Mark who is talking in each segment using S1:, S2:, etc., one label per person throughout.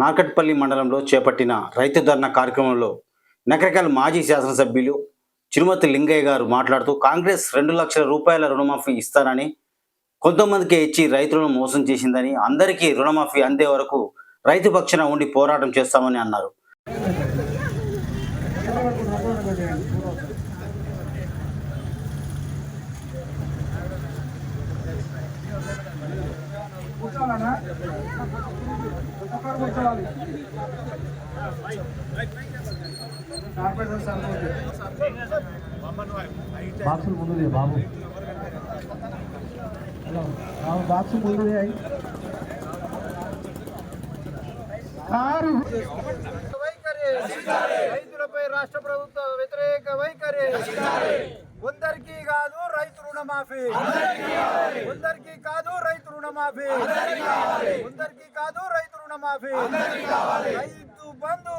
S1: నార్కట్పల్లి మండలంలో చేపట్టిన రైతు ధర్నా కార్యక్రమంలో నకరికల్ మాజీ శాసనసభ్యులు చిరుమతి లింగయ్య గారు మాట్లాడుతూ కాంగ్రెస్ 2 లక్షల రూపాయల రుణమాఫీ ఇస్తారని కొంతమందికి ఇచ్చి రైతులను మోసం చేసిందని, అందరికీ రుణమాఫీ అందే వరకు రైతు పక్షాన ఉండి పోరాటం చేస్తామని అన్నారు.
S2: బాక్సులు ముందు బాబు బాక్సు ముందు
S3: రైతులపై రాష్ట్ర ప్రభుత్వ వ్యతిరేక వైఖరి కొందరికి కాదు రైతు రుణమాఫీ, కొందరికి కాదు రైతు రుణమాఫీ, కొందరికి కాదు రైతు రుణమాఫీ, రైతు బంధు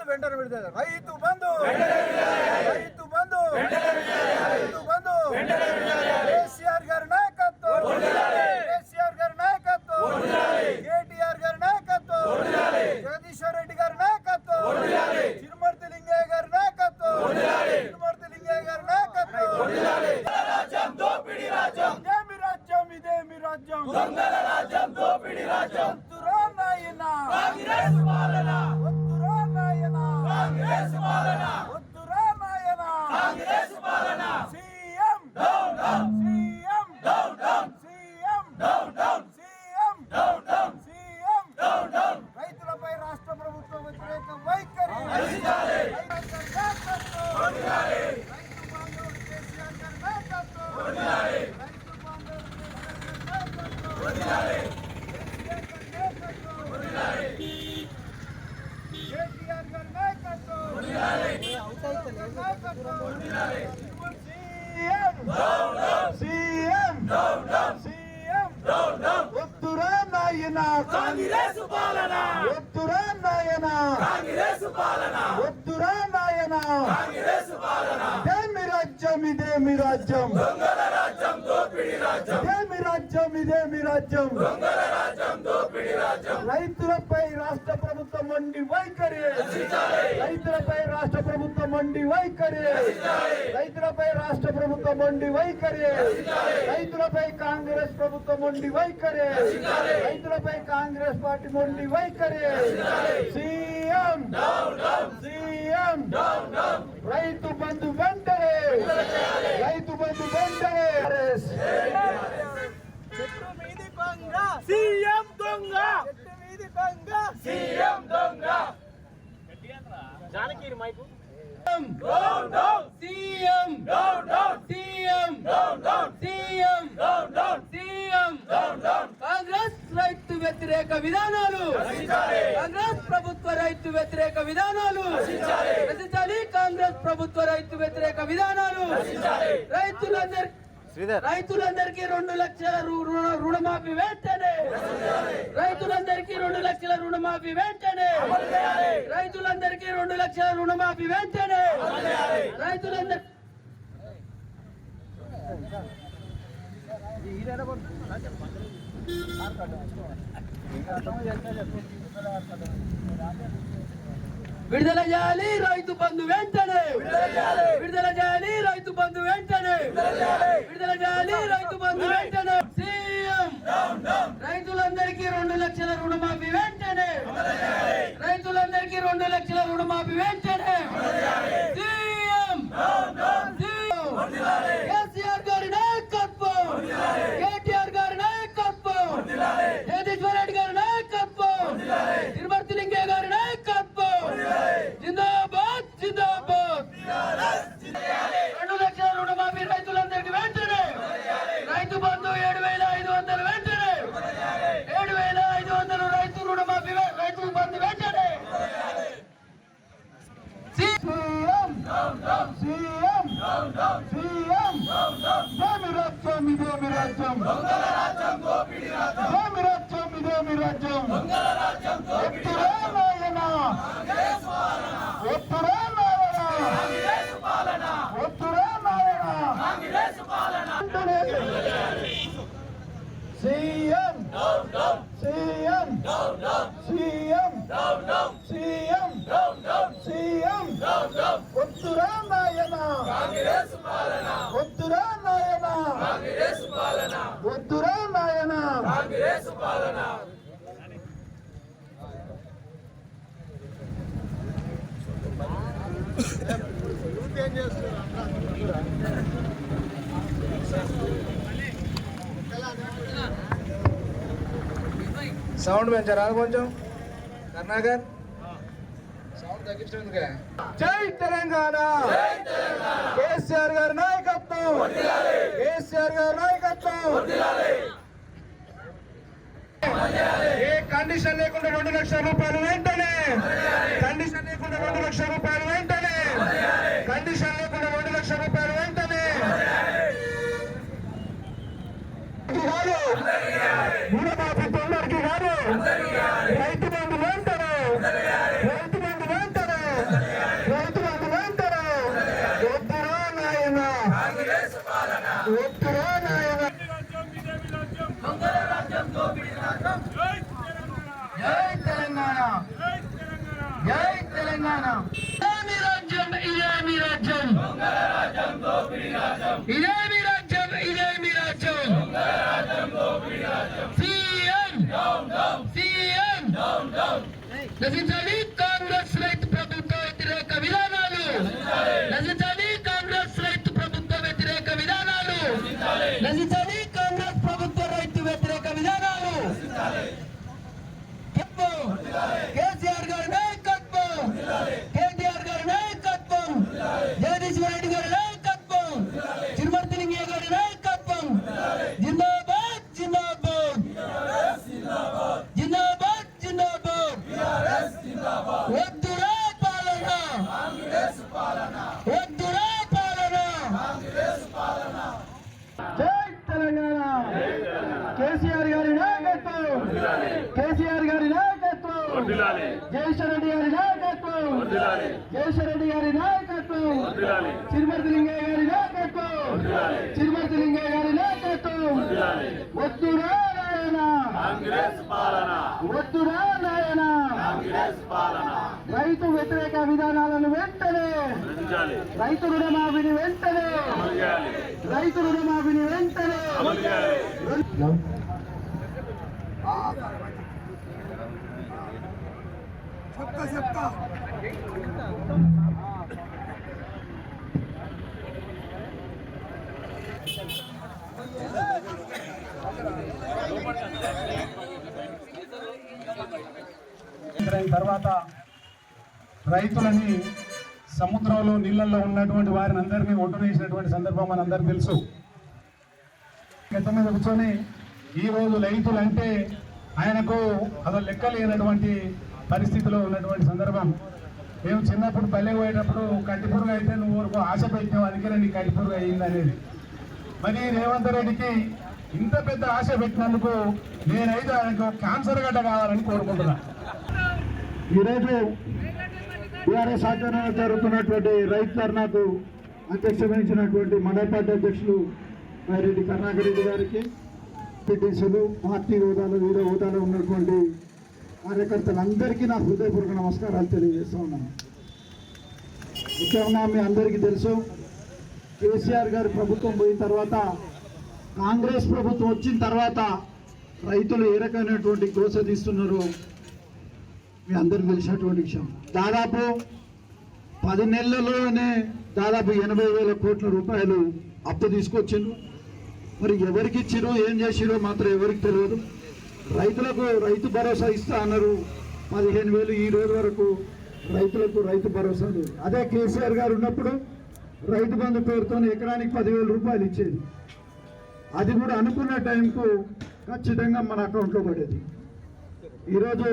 S3: వెంటనే పెడతారు, రైతు బంధు, రైతు బంధు, రైతు బంధు, కేసీఆర్ గారి నాయకత్వం, కేసీఆర్ గారి నాయకత్వం, కేటీఆర్ గారి నాయకత్వం, జగదీశ్వర్ రెడ్డి గారి నాయకత్వం, చిరుమర్తి లింగయ్య గారి నాయకత్వం, చిరుమర్తి లింగయ్య గారి నాయకత్వం. రాజ్యం దోపిడి రాజ్యం, ఇదేమి రాజ్యం, ఇదేమి రాజ్యం, దొంగల రాజ్యం, దోపిడి రాజ్యం. వద్దురా నాయనా కాంగ్రెస్ పాలన, వద్దురా నాయనా కాంగ్రెస్ పాలన, వద్దురా నాయనా కాంగ్రెస్ పాలన. CM down down, CM down down, CM down down, CM down down, CM down down. రైతులపై రాష్ట్ర ప్రభుత్వ వ్యతిరేక వైఖరి నశించాలి, రైతు బంధు కేసీఆర్ గారి నాయకత్వం, రైతు బంధు కేటీఆర్ గారి నాయకత్వం, వద్దురా నాయనా కాంగ్రెస్ పాలన, వద్దురా నాయనా కాంగ్రెస్ పాలన, వద్దురా నాయనా కాంగ్రెస్ పాలన. ఇదేమి రాజ్యం, ఇదేమి రాజ్యం, దొంగల రాజ్యం, దోపిడి రాజ్యం, ఇదేమి రాజ్యం, ఇదేమి రాజ్యం, దొంగల రాజ్యం, దోపిడి రాజ్యం. రైతులపై రాష్ట్ర ప్రభుత్వం మొండి వైఖరి, రైతులపై రాష్ట్ర ప్రభుత్వం మొండి వైఖరి, రైతులపై రాష్ట్ర ప్రభుత్వం మొండి వైఖరి, రైతులపై కాంగ్రెస్ ప్రభుత్వం మొండి వైఖరి, రైతులపై కాంగ్రెస్ పార్టీ మొండి వైఖరి. సీఎం సీఎం రైతు బంధు వెంటనే, రైతు బంధు వెంటనే. చెట్టు మీది కొంగ సీఎం దొంగ, చెట్టు మీది కొంగ సీఎం దొంగ. Janaki mic down down, CM down down, CM down down, CM down down, CM down down. Congress రైతు వ్యతిరేక విధానాలు కాంగ్రెస్ ప్రభుత్వ రైతు వ్యతిరేక విధానాలు రచించాలి, కాంగ్రెస్ ప్రభుత్వ రైతు వ్యతిరేక విధానాలు. రైతులందరికీ 2 లక్షల రుణమాఫీ వెంటనే, రైతులందరికీ 2 లక్షల రుణమాఫీ వెంటనే, రైతులందరికీ 2 లక్షల రుణమాఫీ వెంటనే, రైతులందరికీ. విడుదల చేయాలి రైతు బంధు వెంటనే, విడుదల చేయాలి రైతు బంధు వెంటనే, విడుదల చేయాలి రైతు బంధు వెంటనే. సీఎం రైతులందరికీ 2 లక్షల రుణమాఫీ వెంటనే, రైతులందరికీ 2 లక్షల రుణమాఫీ వెంటనే. సీఎం కేసీఆర్ గారి నాయకత్వం, కేటీఆర్ గారి నాయకత్వం, జగదీశ్వర్ రెడ్డి గారి నాయకత్వం, తిరుమర్తి లింగయ్య గారి నాయకత్వం. జిందాబాద్ జిందాబాద్. 2 లక్షల రుణమాఫీ రైతులందరికీ వెంటనే, రైతు బంధు 7,500 వెంటనే, 7,500 రైతు రుణమాఫీ, రైతు బంధు వెంటనే. సీఎం సీఎం సీఎం ఇదేమి రాజ్యం, ఇదేమి రాజ్యం, దొంగల రాజ్యం, దోపిడి రాజ్యం, ఇదేమి రాజ్యం, ఇదేమి రాజ్యం, దొంగల రాజ్యం, దోపిడి రాజ్యం. వద్దురా నాయనా కాంగ్రెస్ పాలన, వద్దురా నాయనా కాంగ్రెస్ పాలన, వద్దురా నాయనా కాంగ్రెస్ పాలన. సీఎం సీఎం సౌండ్ పెంచారా కొంచెం కర్ణాకర్ సౌండ్ తగ్గించడానికి. జై తెలంగాణ, కేసీఆర్ గారి నాయకత్వం, కేసీఆర్ గారి నాయకత్వం. ఏ కండిషన్ లేకుండా 2 లక్షల రూపాయలు వెంటనే, కండిషన్ లేకుండా 2 లక్షల రూపాయలు వెంటనే, కండిషన్ లేకుండా 2 లక్షల రూపాయలు వెంటనే. రుణమాఫీ తొందరకి కాదు, రైతు బంధు వెంటనే, రైతు బంధు వెంటనే, రైతు బంధు వెంటనే. వద్దురా నాయన, వద్దురా నాయన. జై తెలంగాణ, జై తెలంగాణ. ఇదేమి రాజ్యం, ఇదేమి రాజ్యం, ఇదేమి రాజ్యం, ఇదేమి రాజ్యం. సీఎం సీఎం నశించాలి కాంగ్రెస్ రైతు ప్రభుత్వ వ్యతిరేక విధానాలు, నశించాలి కాంగ్రెస్ రైతు ప్రభుత్వ వ్యతిరేక విధానాలు, నశించాలి కాంగ్రెస్ ప్రభుత్వ రైతు వ్యతిరేక విధానాలు. కేసీఆర్ గారి నాయకత్వం, కేటీఆర్ గారి నాయకత్వం, జగదీశ్వర రెడ్డి గారి నాయకత్వం, తిరుమతి లింగయ్య గారి నాయకత్వం. జిందాబాద్ జిందాబాద్ జిందాబాద్ జిందాబాద్. వద్దురా పాలన, వద్దురా పాలన. జై తెలంగాణ, కేసీఆర్ గారి నాయకత్వం, కేసీఆర్ గారి నాయకత్వం, జగదీశ్వర రెడ్డి గారి నాయకత్వం, జగదీశ్వర రెడ్డి గారి నాయకత్వం, తిరుమతి లింగయ్య గారి నాయకత్వం, తిరుమతి లింగయ్య గారి నాయకత్వం. వద్దురా నాయన, వద్దురా నాయన. రైతు వ్యతిరేక విధానాలను వెంటనే, రైతు రుణమాఫీని వెంటనే, రైతు రుణమాఫీని వెంటనే. చెప్తా తర్వాత రైతులని సముద్రంలో నీళ్ళల్లో ఉన్నటువంటి వారిని అందరినీ ఒడ్డునేసినటువంటి సందర్భం మనందరికీ తెలుసు. గత మీద కూర్చొని ఈరోజు రైతులు అంటే ఆయనకు అసలు లెక్కలేనటువంటి పరిస్థితిలో ఉన్నటువంటి సందర్భం. మేము చిన్నప్పుడు పల్లెకి పోయేటప్పుడు కట్టిపురుగు అయితే నువ్వు ఊరుకో ఆశ పెట్టినావు, అందుకనే నీకు కట్టిపురుగు అయ్యింది అనేది. మరి రేవంత్ రెడ్డికి ఇంత పెద్ద ఆశ పెట్టినందుకు నేనైతే ఆయనకు క్యాన్సర్ గడ్డ కావాలని కోరుకుంటున్నా. ఈరోజు టీఆర్ఎస్ ఆధ్వర్యంలో జరుగుతున్నటువంటి రైతు ధర్నాకు అధ్యక్ష వహించినటువంటి మండల పార్టీ అధ్యక్షులు మైరెడ్డి కరుణాకర్ రెడ్డి గారికి, పిటిసీలు, పార్టీ హోదాలో వివిధ హోదాలో ఉన్నటువంటి కార్యకర్తలందరికీ నా హృదయపూర్వక నమస్కారాలు తెలియజేస్తూ ఉన్నాను. ముఖ్యంగా మీ అందరికీ తెలుసు, కేసీఆర్ గారి ప్రభుత్వం పోయిన తర్వాత, కాంగ్రెస్ ప్రభుత్వం వచ్చిన తర్వాత రైతులు ఏ రకమైనటువంటి గోస తీస్తున్నారు మీ అందరికీ తెలిసినటువంటి విషయం. దాదాపు 10 నెలల్లోనే దాదాపు 80,000 కోట్ల రూపాయలు అప్పు తీసుకొచ్చిండ్రు. మరి ఎవరికి ఇచ్చిరో ఏం చేసిరో మాత్రం ఎవరికి తెలియదు. రైతులకు రైతు భరోసా ఇస్తా అన్నారు, 15,000 ఈ రోజు వరకు రైతులకు రైతు భరోసా లేదు. అదే కేసీఆర్ గారు ఉన్నప్పుడు రైతు బంధు పేరుతో ఎకరానికి 10,000 రూపాయలు ఇచ్చేది. అది కూడా అనుకున్న టైంకు ఖచ్చితంగా మన అకౌంట్లో పడేది. ఈరోజు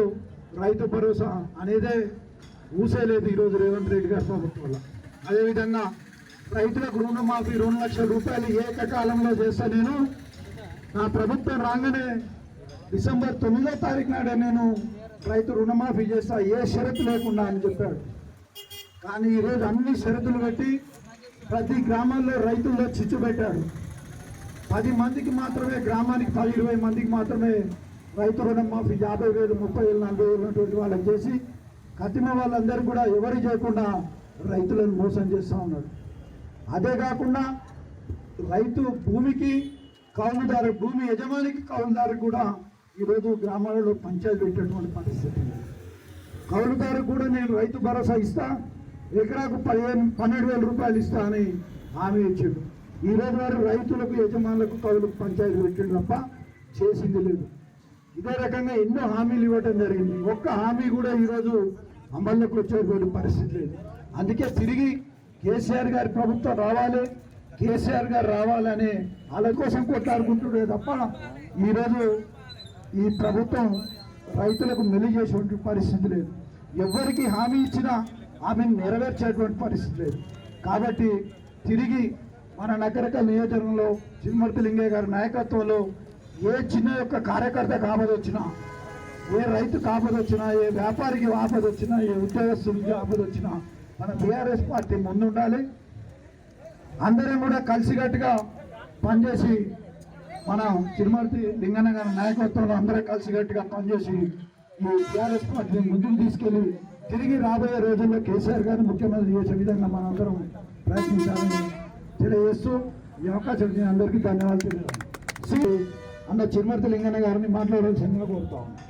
S3: రైతు భరోసా అనేదే ఊసేలేదు ఈరోజు రేవంత్ రెడ్డి గారి ప్రభుత్వం వల్ల. అదేవిధంగా రైతులకు రుణమాఫీ 2 లక్షల రూపాయలు ఏకకాలంలో చేస్తా. నేను నా ప్రభుత్వం రాగానే డిసెంబర్ 9వ తారీఖు నాడే నేను రైతు రుణమాఫీ చేస్తా, ఏ షరతు లేకుండా అని చెప్పాడు. కానీ ఈరోజు అన్ని షరతులు పెట్టి ప్రతి గ్రామాల్లో రైతుల్లో చిచ్చు పెట్టాడు. 10 మందికి మాత్రమే, గ్రామానికి 10-20 మందికి మాత్రమే రైతు రుణమాఫీ 50,000, 30,000, 40,000 ఉన్నటువంటి వాళ్ళకి చేసి కతిమ వాళ్ళందరూ కూడా ఎవరు చేయకుండా రైతులను మోసం చేస్తూ ఉన్నాడు. అదే కాకుండా రైతు భూమికి కౌలుదారు, భూమి యజమానికి కౌలుదారు కూడా ఈరోజు గ్రామాలలో పంచాయతీ పెట్టేటువంటి పరిస్థితి. కౌలుదారు కూడా నేను రైతు భరోసా ఇస్తా,
S4: ఎకరాకు 12,000 రూపాయలు ఇస్తా అని హామీ ఇచ్చిండు. ఈ రోజు వారు రైతులకు యజమానులకు కౌలుకు పంచాయతీ పెట్టిండు తప్ప చేసింది లేదు. ఇదే రకంగా ఎన్నో హామీలు ఇవ్వటం జరిగింది. ఒక్క హామీ కూడా ఈరోజు అమల్లోకి వచ్చేటువంటి పరిస్థితి లేదు. అందుకే తిరిగి కేసీఆర్ గారి ప్రభుత్వం రావాలి, కేసీఆర్ గారు రావాలనే వాళ్ళ కోసం కొట్లాడుకుంటుండే తప్ప ఈరోజు ఈ ప్రభుత్వం రైతులకు మెలి చేసేటువంటి పరిస్థితి లేదు. ఎవరికి హామీ ఇచ్చినా హామీని నెరవేర్చేటువంటి పరిస్థితి లేదు. కాబట్టి తిరిగి మన నగరకల్ నియోజకవర్గంలో చిరుమర్తి లింగయ్య గారి నాయకత్వంలో ఏ చిన్న యొక్క కార్యకర్తకు ఆపద వచ్చినా, ఏ రైతుకు ఆపద వచ్చినా, ఏ వ్యాపారికి ఆపద వచ్చినా, ఏ ఉద్యోగస్తుడికి ఆపద వచ్చినా మన టీఆర్ఎస్ పార్టీ ముందుండాలి. అందరం కూడా కలిసికట్టుగా పనిచేసి మన చిరుమర్తి లింగన్న గారి నాయకత్వంలో అందరం కలిసికట్టుగా పనిచేసి ఈ టీఆర్ఎస్ పార్టీని ముందుకు తీసుకెళ్లి తిరిగి రాబోయే రోజుల్లో కేసీఆర్ గారిని ముఖ్యమంత్రి చేసే విధంగా మనందరం ప్రయత్నించాలని తెలియజేస్తూ ఈ అవకాశం నేను అందరికీ ధన్యవాదాలు తెలియజేస్తాను. అన్న చిరుమర్తి లింగన్న గారిని మాట్లాడాల్సిందిగా కోరుతా ఉన్నాను.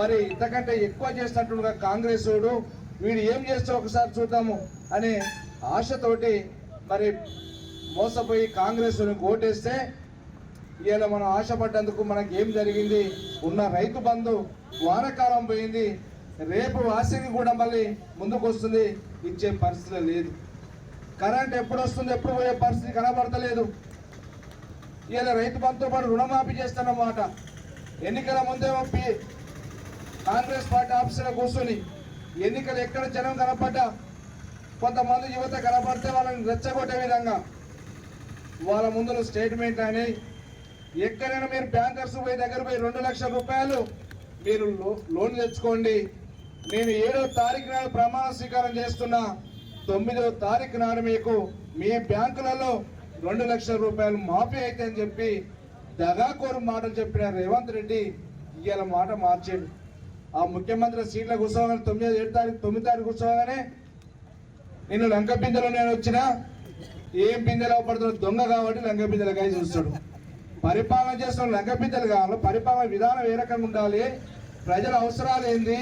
S3: మరి ఇంతకంటే ఎక్కువ చేసినట్టుగా కాంగ్రెస్ వాడు వీడు ఏం చేస్తే ఒకసారి చూద్దాము అనే ఆశతోటి మరి మోసపోయి కాంగ్రెస్ ఓటేస్తే ఇలా మనం ఆశపడ్డందుకు మనకి ఏం జరిగింది? ఉన్న రైతు బంధు వానకాలం పోయింది, రేపు వాసికి కూడా మళ్ళీ ముందుకు వస్తుంది, ఇచ్చే పరిస్థితి లేదు. కరెంట్ ఎప్పుడు వస్తుంది, ఎప్పుడు పోయే పరిస్థితి కనబడతలేదు. ఇలా రైతు బంధుతో పాటు రుణమాఫీ చేస్తానన్నమాట. ఎన్నికల ముందేమో కాంగ్రెస్ పార్టీ ఆఫీసులో కూర్చొని ఎన్నికలు ఎక్కడ జనం కనపడ్డా కొంతమంది యువత కనపడితే వాళ్ళని రెచ్చగొట్టే విధంగా వాళ్ళ ముందు స్టేట్మెంట్ అని ఎక్కడైనా మీరు బ్యాంకర్స్ పోయి దగ్గర పోయి 2 లక్షల రూపాయలు మీరు లోన్ తెచ్చుకోండి, నేను 7వ తారీఖు నాడు ప్రమాణ స్వీకారం చేస్తున్నా, 9వ తారీఖు నాడు మీకు మీ బ్యాంకులలో 2 లక్షల రూపాయలు మాఫీ అయితే అని చెప్పి దగాకోరు మాటలు చెప్పిన రేవంత్ రెడ్డి ఇవాళ మాట మార్చాడు. ఆ ముఖ్యమంత్రి సీట్ల కూర్చోగానే 9 తారీఖు కూర్చోగానే నేను లంక బిందెలో నేను వచ్చినా ఏం బిందెలో పడుతున్నా దొంగ కాబట్టి లంక బిందెలకాయ చూస్తాడు. పరిపాలన చేస్తున్న లంక బిందెలు కావాలి, పరిపాలన విధానం ఏ రకంగా ఉండాలి, ప్రజల అవసరాలు ఏంది,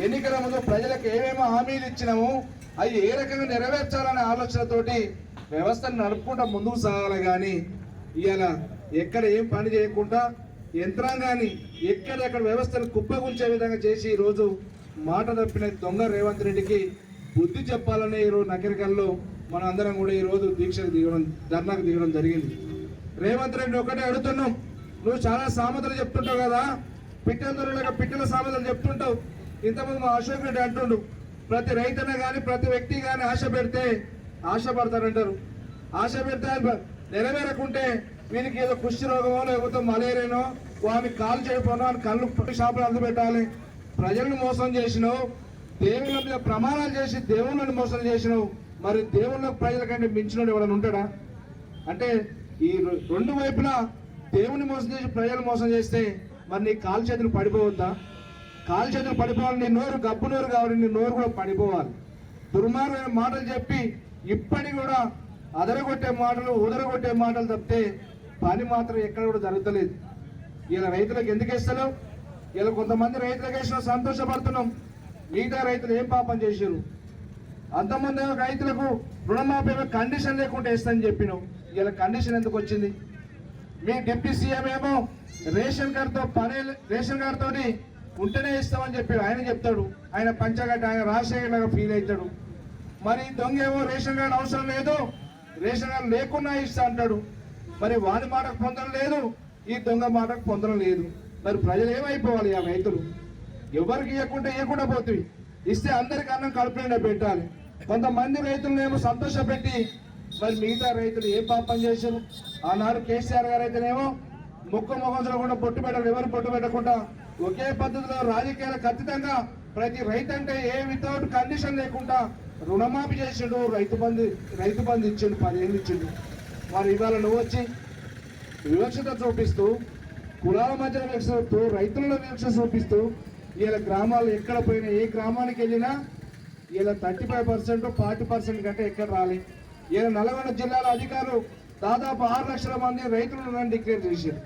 S3: ఎన్నికల ముందు ప్రజలకు ఏమేమో హామీలు ఇచ్చినాము అవి ఏ రకంగా నెరవేర్చాలనే ఆలోచనతోటి వ్యవస్థను నడుపుకుంటా ముందుకు సాగాలి. కానీ ఇవాళ ఎక్కడ ఏం పని చేయకుండా యంత్రాంగాన్ని ఎక్కడెక్కడ వ్యవస్థను కుప్పగుంచే విధంగా చేసి ఈరోజు మాట తప్పిన దొంగ రేవంత్ రెడ్డికి బుద్ధి చెప్పాలనే ఈరోజు నగరికల్లో మనం అందరం కూడా ఈరోజు దీక్షకు దిగడం, ధర్నాకు దిగడం జరిగింది. రేవంత్ రెడ్డి ఒకటే అడుగుతున్నాం, నువ్వు చాలా సామెతలు చెప్తుంటావు కదా, పిట్టల పిట్టల సామెతలు చెప్తుంటావు. ఇంతకుముందు మా అశోక్ రెడ్డి అంటుండు, ప్రతి రైతన్న కానీ ప్రతి వ్యక్తి కానీ ఆశ పెడితే ఆశపడతారంటారు. ఆశ పెడితే నెరవేరకుంటే వీనికి ఏదో కుష్టి రోగమో లేకపోతే మలేరియానో వానికి కాలు చేయకపోనో అని కళ్ళు షాపులు అందు పెట్టాలి. ప్రజలను మోసం చేసినావు, దేవుళ్ళ మీద ప్రమాణాలు చేసి దేవుళ్ళని మోసం చేసినావు. మరి దేవుళ్ళకు ప్రజల కంటే మించినోడు ఎవరైనా ఉంటాడా? అంటే ఈ 2 వైపులా దేవుని మోసం చేసి ప్రజలు మోసం చేస్తే మరి నీ కాలు చేతులు పడిపోవద్దా? కాలు చేతులు పడిపోవాలి, నీ నోరు గబ్బు నోరు కావాలి, నీ నోరు కూడా పడిపోవాలి. దుర్మార్గమైన మాటలు చెప్పి ఇప్పటికి కూడా అదరగొట్టే మాటలు ఉదరగొట్టే మాటలు తప్పితే పని మాత్రం ఎక్కడ కూడా జరుగుతలేదు. ఇలా రైతులకు ఎందుకు ఇస్తలేవు? ఇలా కొంతమంది రైతులకు వేసిన సంతోషపడుతున్నాం, మిగతా రైతులు ఏం పాపం చేశారు? అంతమంది రైతులకు రుణమాఫీ కండిషన్ లేకుండా ఇస్తానని చెప్పినావు, ఇలా కండిషన్ ఎందుకు వచ్చింది? మీ డిప్యూటీ సీఎం ఏమో రేషన్ కార్డు తోటి ఉంటేనే ఇస్తామని చెప్పి ఆయన చెప్తాడు, ఆయన పంచగట్ట ఆయన రాజశేఖర్ ఫీల్ అవుతాడు. మరి దొంగ ఏమో రేషన్ కార్డు అవసరం లేదు, రేషన్ కార్డు లేకున్నా ఇస్తా అంటాడు. మరి వాడి మాటకు పొందడం లేదు, ఈ దొంగ మాటకు పొందడం లేదు. మరి ప్రజలు ఏమైపోవాలి? ఆ రైతులు ఎవరికి ఇవ్వకుండా పోతుంది, ఇస్తే అందరికి అన్నం కడుపునిండా పెట్టాలి. కొంతమంది రైతులనేమో సంతోషపెట్టి మరి మిగతా రైతులు ఏ పాపం చేశారు? ఆనాడు కేసీఆర్ గారు అయితేనేమో మొగంలో కూడా బొట్టు పెట్టారు, ఎవరు బొట్టు పెట్టకుండా ఒకే పద్ధతిలో రాజకీయాలు ఖచ్చితంగా ప్రతి రైతు అంటే ఏ వితౌట్ కండిషన్ లేకుండా రుణమాఫీ చేసిండు, రైతు బంధు ఇచ్చిండు, 10 ఏళ్ళు ఇచ్చిండు. మరి ఇవాళ నువ్వు వచ్చి వివక్షత చూపిస్తూ
S4: కులాల మధ్య వివక్ష చూపుతూ రైతులలో వివక్ష చూపిస్తూ ఇలా గ్రామాలు ఎక్కడ పోయినా ఏ గ్రామానికి వెళ్ళినా ఇలా 35% 40% కంటే ఎక్కడ రాలి. ఇలా నల్గొండ జిల్లాలో అధికారులు దాదాపు 6 లక్షల మంది రైతులను డిక్లేర్ చేశారు.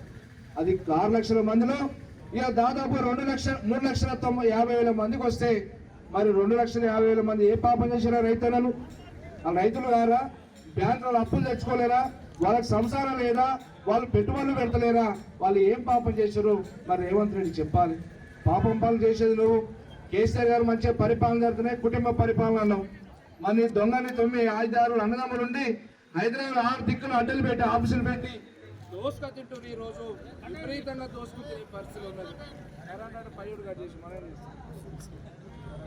S4: అది 6 లక్షల మందిలో ఇలా దాదాపు 3,50,000 మందికి వస్తే మరి 2,50,000 మంది ఏ పాపం చేశారా రైతన్నలు? ఆ రైతులు గారా బ్యాంకులలో అప్పులు తెచ్చుకోలేరా? వాళ్ళకి సంసారం లేదా? వాళ్ళు పెట్టుబడులు పెడతలేరా? వాళ్ళు ఏం పాపం చేశారు? మరి రేవంత్ రెడ్డి చెప్పాలి. పాపం పాలు చేసేది నువ్వు. కేసీఆర్ గారు మంచిగా పరిపాలన జరుగుతున్నాయి, కుటుంబ పరిపాలన అన్నావు. మరి దొంగని 9 అన్నదమ్ములు ఉండి హైదరాబాద్ 6 దిక్కులు అడ్డలు పెట్టి ఆఫీసులు పెట్టి దోసుకు తింటూ ఈ రోజు విపరీతంగా దోసుకు తినే పరిస్థితి ఉన్నది. పయ్యుడుగా చేసి మనం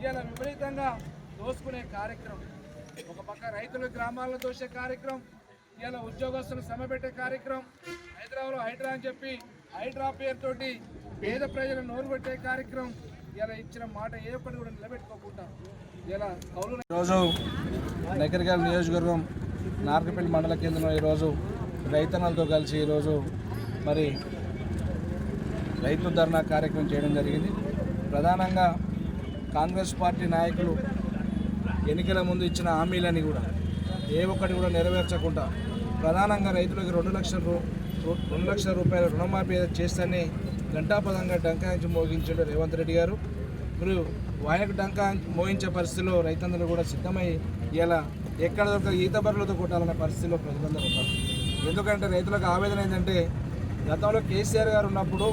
S4: ఇలా విపరీతంగా దోసుకునే కార్యక్రమం. ఒక పక్క రైతుల గ్రామాలను దోసే కార్యక్రమం, ఇలా ఉద్యోగస్తులు సమ్మె కార్యక్రమం, హైదరాబాద్లో హైడ్రా అని చెప్పి హైడ్రా పేరుతోటి పేద ప్రజలను నోరు పెట్టే కార్యక్రమం. ఇలా ఇచ్చిన మాట ఏ పని కూడా నిలబెట్టుకోకుండా ఇలా కౌలు. ఈరోజు నకరికల్ నియోజకవర్గం నార్కపల్లి మండల కేంద్రంలో ఈరోజు రైతన్నలతో కలిసి ఈరోజు మరి రైతు ధర్నా కార్యక్రమం చేయడం జరిగింది. ప్రధానంగా కాంగ్రెస్ పార్టీ నాయకులు ఎన్నికల ముందు ఇచ్చిన హామీలని కూడా ఏ ఒక్కటి కూడా నెరవేర్చకుండా ప్రధానంగా రైతులకు 2 లక్షల రూపాయల రుణమాఫీ చేస్తేనే గంటాపదంగా డంకాయించి మోగించాడు రేవంత్ రెడ్డి గారు. మరియు ఆయనకు డంకా మోగించే పరిస్థితిలో రైతందరూ కూడా సిద్ధమై ఇలా ఎక్కడ దొరక ఈత బర్రెలతో కొట్టాలనే పరిస్థితిలో ప్రతిబంధం ఉన్నారు. ఎందుకంటే రైతులకు ఆవేదన ఏంటంటే గతంలో కేసీఆర్ గారు ఉన్నప్పుడు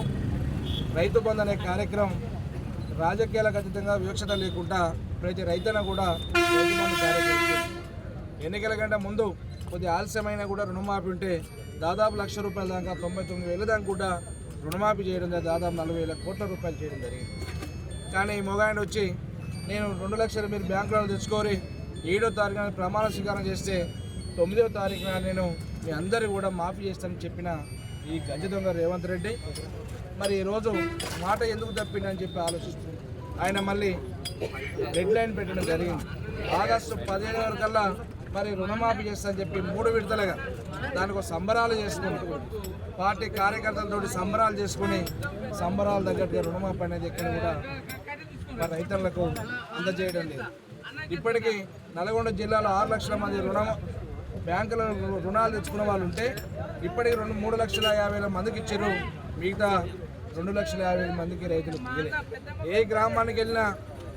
S4: రైతు బంధు అనే కార్యక్రమం రాజకీయాలకు అతీతంగా వివక్షత లేకుండా ప్రతి రైతన్న కూడా రైతు బంధు కార్యక్రమం ఎన్నికల కంటే ముందు కొద్ది ఆలస్యమైనా కూడా రుణమాఫీ ఉంటే దాదాపు ₹1,00,000 దాకా 99,000 దాకా కూడా రుణమాఫీ చేయడం దాదాపు 40,000 కోట్ల రూపాయలు చేయడం జరిగింది. కానీ ఈ మొగాయన వచ్చి నేను 2 లక్షలు మీరు బ్యాంకులో తెచ్చుకోరి 7వ తారీఖున ప్రమాణ స్వీకారం చేస్తే 9వ తారీఖున నేను మీ అందరూ కూడా మాఫీ చేస్తానని చెప్పిన ఈ గంజ దొంగ రేవంత్ రెడ్డి మరి ఈరోజు మాట ఎందుకు తప్పిందని చెప్పి ఆలోచిస్తుంది. ఆయన మళ్ళీ డెడ్ లైన్ పెట్టడం జరిగింది. ఆగస్టు 15 వరకల్లా మరి రుణమాఫీ చేస్తానని చెప్పి 3 విడతలుగా దానికి సంబరాలు చేసుకుని పార్టీ కార్యకర్తలతో సంబరాలు చేసుకుని సంబరాలు తగ్గట్టుగా రుణమాఫీ అనేది ఎక్కడ కూడా మరి రైతులకు అందజేయడం లేదు. ఇప్పటికీ నల్గొండ జిల్లాలో 6 లక్షల మంది బ్యాంకుల రుణాలు తెచ్చుకున్న వాళ్ళు ఉంటే ఇప్పటికి 3,50,000 మందికి ఇచ్చారు. మిగతా 2,50,000 మందికి రైతులు మిగిలే. ఏ గ్రామానికి వెళ్ళినా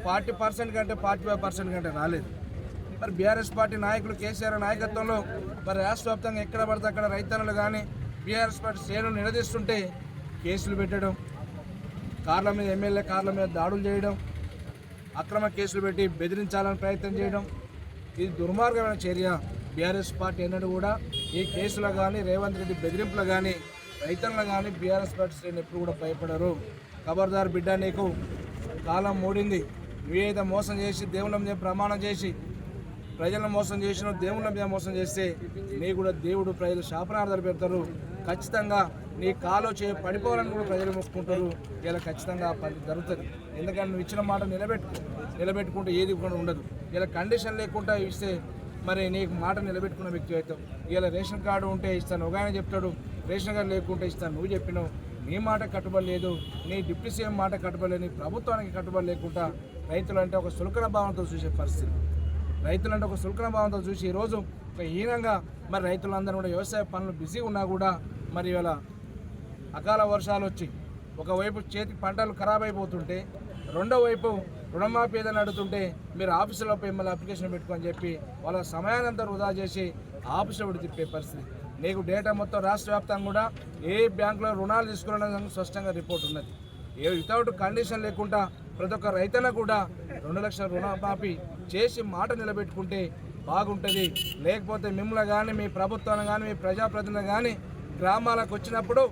S4: 40% కంటే 45% కంటే రాలేదు. మరి బీఆర్ఎస్ పార్టీ నాయకులు కేసీఆర్ నాయకత్వంలో మరి రాష్ట్ర వ్యాప్తంగా ఎక్కడ పడితే అక్కడ రైతన్నలు కానీ బీఆర్ఎస్ పార్టీ శ్రేణులు నిలదీస్తుంటే కేసులు పెట్టడం, కార్ల మీద ఎమ్మెల్యే కార్ల మీద దాడులు చేయడం, అక్రమ కేసులు పెట్టి బెదిరించాలని ప్రయత్నం చేయడం ఇది దుర్మార్గమైన చర్య. బీఆర్ఎస్ పార్టీ ఎన్నడూ కూడా ఈ కేసులో కానీ రేవంత్ రెడ్డి బెదిరింపులు కానీ రైతులను కానీ బీఆర్ఎస్ పార్టీ శ్రేణులు ఎప్పుడు కూడా భయపడరు. ఖబర్దార్ బిడ్డ, నీకు కాలం మూడింది. నువ్వేదో మోసం చేసి దేవుళ్ళ మీద ప్రమాణం చేసి ప్రజలను మోసం చేసిన దేవుళ్ళ మీద మోసం చేస్తే నీ కూడా దేవుడు ప్రజలు శాపనార్థాలు పెడతారు. ఖచ్చితంగా నీ కాలో పడిపోవాలని కూడా ప్రజలు మొక్కుకుంటారు. ఇలా ఖచ్చితంగా పని జరుగుతుంది. ఎందుకంటే నువ్వు ఇచ్చిన మాట నిలబెట్టుకుంటే ఏది కూడా ఉండదు. ఇలా కండిషన్ లేకుండా ఇస్తే మరి నీకు మాట నిలబెట్టుకున్న వ్యక్తి అవుతావు. ఇలా రేషన్ కార్డు ఉంటే ఇస్తాను, ఒక ఆయన చెప్తాడు రేషన్ కార్డు లేకుంటే ఇస్తాను. నువ్వు చెప్పినావు, నీ మాట కట్టుబడి లేదు, నీ డిప్యూటీ సీఎం మాట కట్టుబడి లేదు, నీ ప్రభుత్వానికి కట్టుబడి లేకుండా రైతులు అంటే ఒక సులకన భావంతో చూసే పరిస్థితి. రైతులంటే ఒక సులకన భావంతో చూసి ఈరోజు ఒక హీనంగా మరి రైతులందరూ కూడా వ్యవసాయ పనులు బిజీ ఉన్నా కూడా మరి ఇవాళ అకాల వర్షాలు వచ్చి ఒకవైపు చేతి పంటలు ఖరాబ్ అయిపోతుంటే రెండో వైపు రుణమాఫీ ఏదైనా అడుగుతుంటే మీరు ఆఫీసులో మిమ్మల్ని అప్లికేషన్ పెట్టుకొని చెప్పి వాళ్ళ సమయానంతా వృధా చేసి ఆఫీసులో పెట్టి తిప్పే పరిస్థితి. నీకు డేటా మొత్తం రాష్ట్ర వ్యాప్తంగా కూడా ఏ బ్యాంకులో రుణాలు తీసుకున్న స్పష్టంగా రిపోర్ట్ ఉన్నది. వితౌట్ కండిషన్ లేకుండా ప్రతి ఒక్క రైతున కూడా 2 లక్షల రుణమాఫీ చేసి మాట నిలబెట్టుకుంటే బాగుంటుంది. లేకపోతే మిమ్మల్ని కానీ మీ ప్రభుత్వాన్ని కానీ మీ ప్రజాప్రతినిధులు కానీ గ్రామాలకు వచ్చినప్పుడు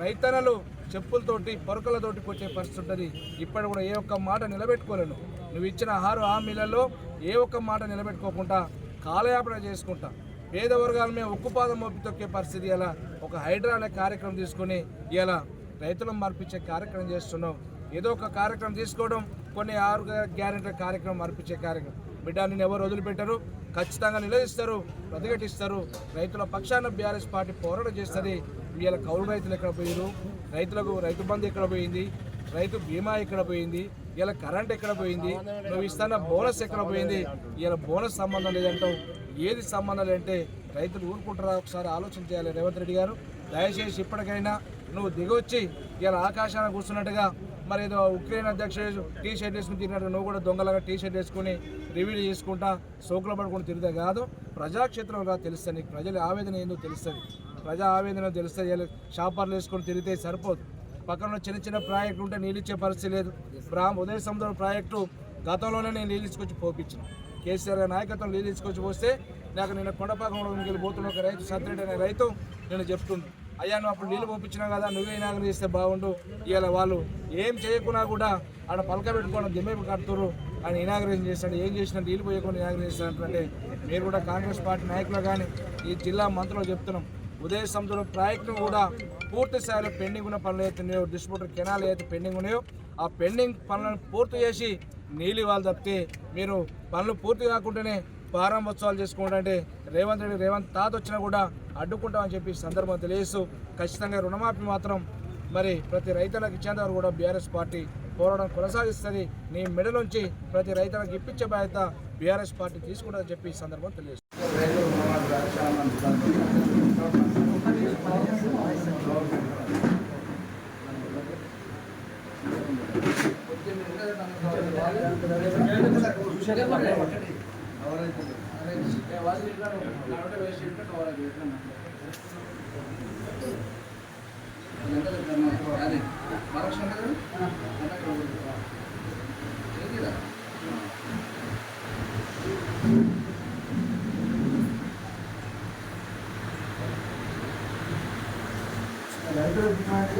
S4: రైతన్నలు చెప్పులతోటి పొరకలతోటి కొట్టే పరిస్థితి ఉంటుంది. ఇప్పటి కూడా ఏ ఒక్క మాట నిలబెట్టుకోలేను. నువ్వు ఇచ్చిన 6 హామీలలో ఏ ఒక్క మాట నిలబెట్టుకోకుండా కాలయాపన చేసుకుంటా పేద వర్గాల మీద ఉక్కుపాదం మోపి తొక్కే పరిస్థితి. ఇలా ఒక హైడ్రా అనే కార్యక్రమం తీసుకొని ఇలా రైతులను మార్పించే కార్యక్రమం చేస్తున్నావు. ఏదో ఒక కార్యక్రమం తీసుకోవడం, కొన్ని 6 గ్యారెంటీ కార్యక్రమం మార్పించే కార్యక్రమం. బిడ్డ నేను ఎవరు వదిలిపెట్టరు, ఖచ్చితంగా నిలదీస్తారు, ప్రతిఘటిస్తారు. రైతుల పక్షాన బీఆర్ఎస్ పార్టీ పోరాటం చేస్తుంది. వీళ్ళ కౌలు రైతులు ఎక్కడ పోయారు,
S5: రైతులకు రైతు బంధు ఎక్కడ పోయింది, రైతు బీమా ఎక్కడ పోయింది, ఇలా కరెంట్ ఎక్కడ పోయింది, నువ్వు ఇస్తున్న బోనస్ ఎక్కడ పోయింది, ఇలా బోనస్ సంబంధం లేదంటావు. ఏది సంబంధం లేదంటే రైతులు ఊరుకుంటారా? ఒకసారి ఆలోచన చేయాలి రేవంత్ రెడ్డి గారు. దయచేసి ఇప్పటికైనా నువ్వు దిగొచ్చి ఇలా ఆకాశాన కూర్చున్నట్టుగా మరి ఏదో ఉక్రెయిన్ అధ్యక్షుడు టీ షర్ట్ వేసుకుని తిరిగినట్టు నువ్వు కూడా దొంగలాగా టీ షర్ట్ వేసుకుని రివ్యూ చేసుకుంటా సోకులు పడుకుని తిరిగితే కాదు. ప్రజాక్షేత్రంలో తెలుస్తుంది, నీకు ప్రజల ఆవేదన ఏందో తెలుస్తుంది, ప్రజా ఆవేదన తెలుస్తుంది. ఇలా షాపర్లు వేసుకొని తిరిగితే సరిపోదు. పక్కన చిన్న చిన్న ప్రాజెక్టులు ఉంటే నీళ్ళు ఇచ్చే పరిస్థితి లేదు. ఉదయ సముద్రం ప్రాజెక్టు గతంలోనే నేను నీళ్ళు తీసుకొచ్చి పోపించిన. కేసీఆర్ నాయకత్వం నీళ్ళు తీసుకొచ్చి పోస్తే నాకు నిన్న కొండపాకంలో వెళ్ళిపోతున్న ఒక రైతు సత్రెడ్డి అనే రైతు నేను చెప్తుంది, అయ్యా నువ్వు అప్పుడు నీళ్ళు పంపించినా కదా, నువ్వే ఇనాగరం చేస్తే బాగుండు. ఇవాళ వాళ్ళు ఏం చేయకున్నా కూడా ఆడ పలక పెట్టుకోవడం దిమ్మే కడుతున్నారు. ఆయన ఇనాగరేషన్ చేస్తాడు, ఏం చేసినా నీళ్ళు పోయకుండా ఇనాగరేషన్ చేస్తాడంటే మీరు కూడా కాంగ్రెస్ పార్టీ నాయకులు కానీ ఈ జిల్లా మంత్రులు చెప్తున్నాం, ఉదయ సముద్రం ప్రాజెక్టును కూడా పూర్తి స్థాయిలో పెండింగ్ ఉన్న పనులు అయితే ఉన్నాయో, డిస్ట్రిబ్యూటర్ కెనాల్ అయితే పెండింగ్ ఉన్నాయో ఆ పెండింగ్ పనులను పూర్తి చేసి నీళ్ళు ఇవ్వాలి తప్పితే మీరు పనులు పూర్తి కాకుండానే ప్రారంభోత్సవాలు చేసుకుంటే రేవంత్ తాత వచ్చినా కూడా అడ్డుకుంటామని చెప్పి సందర్భం తెలియజేస్తూ ఖచ్చితంగా రుణమాఫీ మాత్రం మరి ప్రతి రైతులకు ఇచ్చేంతవరకు కూడా బీఆర్ఎస్ పార్టీ పోరాటం కొనసాగిస్తుంది. నీ మెడలోంచి ప్రతి రైతులకు ఇప్పించే బాధ్యత బీఆర్ఎస్ పార్టీ తీసుకుంటుందని చెప్పి సందర్భం తెలియజేస్తుంది.
S4: రైతుల డిమాండ్